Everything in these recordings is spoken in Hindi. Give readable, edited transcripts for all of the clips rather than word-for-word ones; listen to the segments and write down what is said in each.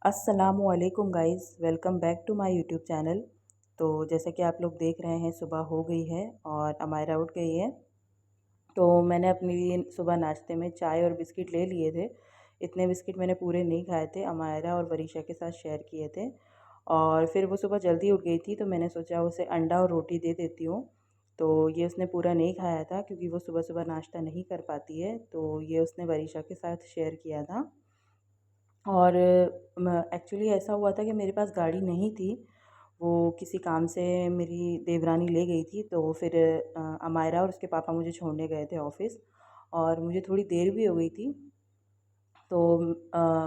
अस्सलामुअलैकुम guys, welcome back to my YouTube channel. तो जैसा कि आप लोग देख रहे हैं, सुबह हो गई है और अमायरा उठ गई है। तो मैंने अपनी सुबह नाश्ते में चाय और बिस्किट ले लिए थे। इतने बिस्किट मैंने पूरे नहीं खाए थे, अमायरा और वरीशा के साथ शेयर किए थे। और फिर वो सुबह जल्दी उठ गई थी तो मैंने सोचा उसे अंडा और रोटी दे देती हूँ। तो ये उसने पूरा नहीं खाया था क्योंकि वो सुबह सुबह नाश्ता नहीं कर पाती है, तो ये उसने वरीशा के साथ शेयर किया था। और एक्चुअली ऐसा हुआ था कि मेरे पास गाड़ी नहीं थी। वो किसी काम से मेरी देवरानी ले गई थी, तो फिर अमायरा और उसके पापा मुझे छोड़ने गए थे ऑफ़िस और मुझे थोड़ी देर भी हो गई थी। तो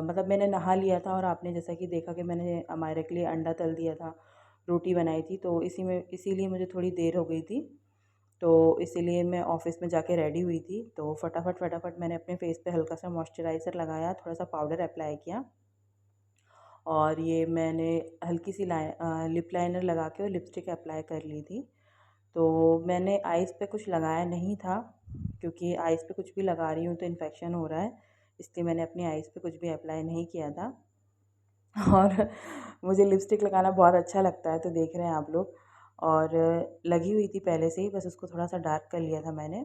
मतलब मैंने नहा लिया था और आपने जैसा कि देखा कि मैंने अमायरा के लिए अंडा तल दिया था, रोटी बनाई थी, तो इसीलिए मुझे थोड़ी देर हो गई थी। तो इसीलिए मैं ऑफ़िस में जाके रेडी हुई थी, तो फटाफट मैंने अपने फ़ेस पे हल्का सा मॉइस्चराइज़र लगाया, थोड़ा सा पाउडर अप्लाई किया और ये मैंने हल्की सी लिप लाइनर लगा के और लिपस्टिक अप्लाई कर ली थी। तो मैंने आइज़ पे कुछ लगाया नहीं था क्योंकि आइज़ पे कुछ भी लगा रही हूँ तो इन्फेक्शन हो रहा है, इसलिए मैंने अपनी आइज़ पे कुछ भी अप्लाई नहीं किया था। और मुझे लिपस्टिक लगाना बहुत अच्छा लगता है, तो देख रहे हैं आप लोग। और लगी हुई थी पहले से ही, बस उसको थोड़ा सा डार्क कर लिया था मैंने।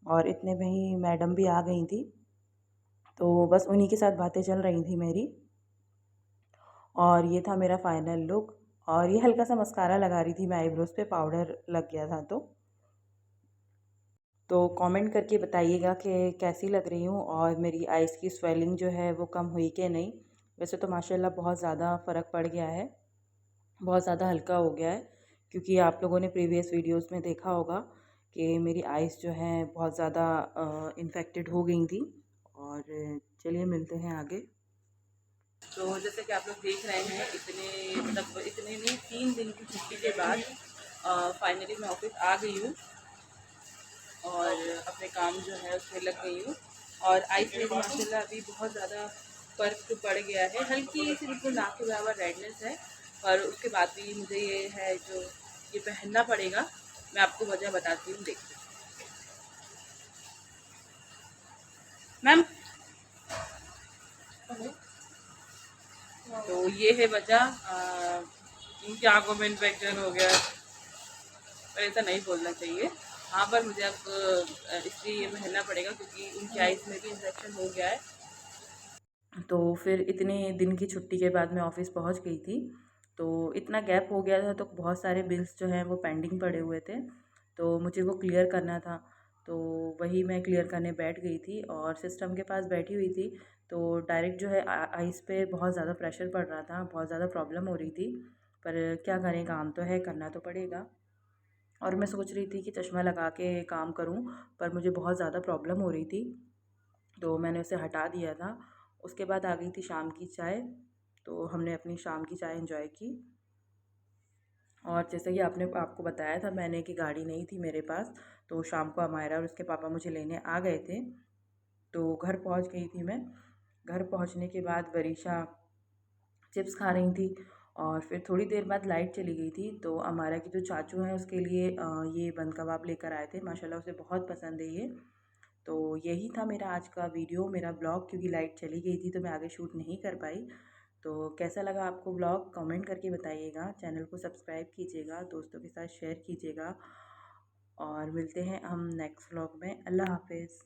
और इतने में ही मैडम भी आ गई थी, तो बस उन्हीं के साथ बातें चल रही थी मेरी। और ये था मेरा फाइनल लुक। और ये हल्का सा मस्कारा लगा रही थी मैं आईब्रोज़ पे, पाउडर लग गया था तो कमेंट करके बताइएगा कि कैसी लग रही हूँ और मेरी आइज़ की स्वेलिंग जो है वो कम हुई कि नहीं। वैसे तो माशाल्लाह बहुत ज़्यादा फ़र्क पड़ गया है, बहुत ज़्यादा हल्का हो गया है, क्योंकि आप लोगों ने प्रीवियस वीडियोस में देखा होगा कि मेरी आइज़ जो हैं बहुत ज़्यादा इन्फेक्टेड हो गई थी। और चलिए मिलते हैं आगे। तो जैसे कि आप लोग देख रहे हैं, इतने नहीं, 3 दिन की छुट्टी के बाद फाइनली मैं ऑफिस आ गई हूँ और अपने काम जो है उसमें लग गई हूँ। और आइस में माशाल्लाह अभी बहुत ज़्यादा फ़र्क पड़ गया है, हल्की सी बिल्कुल नाक के बराबर रेडनेस है। पर उसके बाद भी मुझे ये है जो ये पहनना पड़ेगा। मैं आपको वजह बताती हूँ, देखिए मैम। तो ये है वजह, इनकी आंखों में इन्फेक्शन हो गया है। पर ऐसा नहीं बोलना चाहिए। हाँ, पर मुझे अब इसलिए ये पहनना पड़ेगा क्योंकि उनकी आइज़ में भी इन्फेक्शन हो गया है। तो फिर इतने दिन की छुट्टी के बाद मैं ऑफ़िस पहुंच गई थी। तो इतना गैप हो गया था तो बहुत सारे बिल्स जो हैं वो पेंडिंग पड़े हुए थे, तो मुझे वो क्लियर करना था। तो वही मैं क्लियर करने बैठ गई थी और सिस्टम के पास बैठी हुई थी। तो डायरेक्ट जो है आइज़ पे बहुत ज़्यादा प्रेशर पड़ रहा था, बहुत ज़्यादा प्रॉब्लम हो रही थी। पर क्या करें, काम तो है, करना तो पड़ेगा। और मैं सोच रही थी कि चश्मा लगा के काम करूं, पर मुझे बहुत ज़्यादा प्रॉब्लम हो रही थी, तो मैंने उसे हटा दिया था। उसके बाद आ गई थी शाम की चाय, तो हमने अपनी शाम की चाय एंजॉय की। और जैसे कि आपको बताया था मैंने कि गाड़ी नहीं थी मेरे पास, तो शाम को अमायरा और उसके पापा मुझे लेने आ गए थे। तो घर पहुंच गई थी मैं। घर पहुंचने के बाद वरीशा चिप्स खा रही थी और फिर थोड़ी देर बाद लाइट चली गई थी, तो अमायरा की जो चाचू हैं उसके लिए ये बन कबाब लेकर आए थे। माशाल्लाह उसे बहुत पसंद है ये। तो यही था मेरा आज का वीडियो, मेरा ब्लॉग, क्योंकि लाइट चली गई थी तो मैं आगे शूट नहीं कर पाई। तो कैसा लगा आपको ब्लॉग, कमेंट करके बताइएगा। चैनल को सब्सक्राइब कीजिएगा, दोस्तों के साथ शेयर कीजिएगा और मिलते हैं हम नेक्स्ट ब्लॉग में। अल्लाह हाफिज़।